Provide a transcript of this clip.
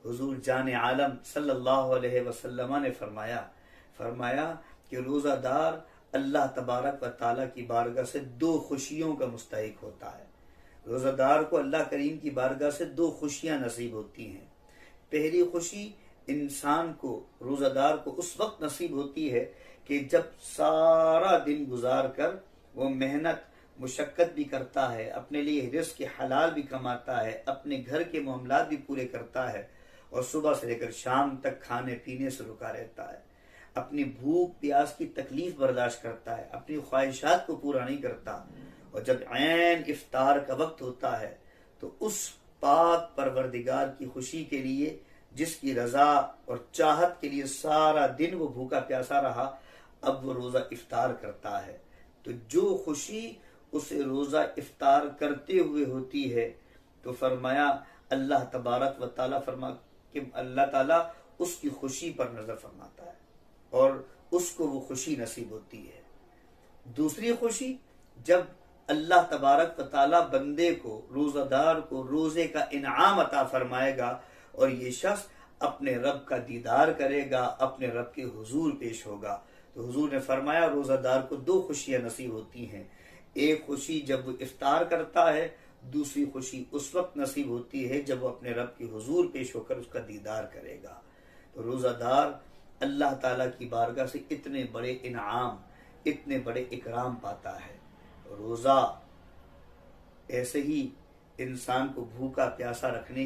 हुजूर जान आलम सल्लल्लाहु अलैहि वसल्लम ने फरमाया कि रोज़ादार अल्लाह तबारक व ताला की बारगाह से दो खुशियों का मुस्तहिक होता है। रोज़ादार को अल्लाह करीम की बारगाह से दो खुशियां नसीब होती हैं। पहली खुशी इंसान को, रोज़ादार को उस वक्त नसीब होती है कि जब सारा दिन गुजार कर वो मेहनत मुशक्क़त भी करता है, अपने लिए रिज़्क़ हलाल भी कमाता है, अपने घर के मामलात भी पूरे करता है और सुबह से लेकर शाम तक खाने पीने से रुका रहता है, अपनी भूख प्यास की तकलीफ बर्दाश्त करता है, अपनी ख्वाहिशात को पूरा नहीं करता, और जब ऐन इफ्तार का वक्त होता है तो उस पाक परवरदिगार की खुशी के लिए, जिसकी रजा और चाहत के लिए सारा दिन वो भूखा प्यासा रहा, अब वो रोजा इफ्तार करता है, तो जो खुशी उसे रोजा इफ्तार करते हुए होती है, तो फरमाया अल्लाह तबारक व ताला कि अल्लाह ताला उसकी खुशी पर नजर फरमाता है और उसको वो खुशी नसीब होती है। दूसरी खुशी, जब अल्लाह तबारक व ताला बंदे को, रोजादार को रोजे का इनाम अता फरमाएगा और ये शख्स अपने रब का दीदार करेगा, अपने रब के हुजूर पेश होगा। तो हुजूर ने फरमाया रोजादार को दो खुशियां नसीब होती हैं। एक खुशी जब वो इफ्तार करता है, दूसरी खुशी उस वक्त नसीब होती है जब वो अपने रब के हुजूर पेश होकर उसका दीदार करेगा। तो रोजादार अल्लाह ताला की बारगाह से इतने बड़े इनाम, इतने बड़े इकराम पाता है। रोजा ऐसे ही इंसान को भूखा प्यासा रखने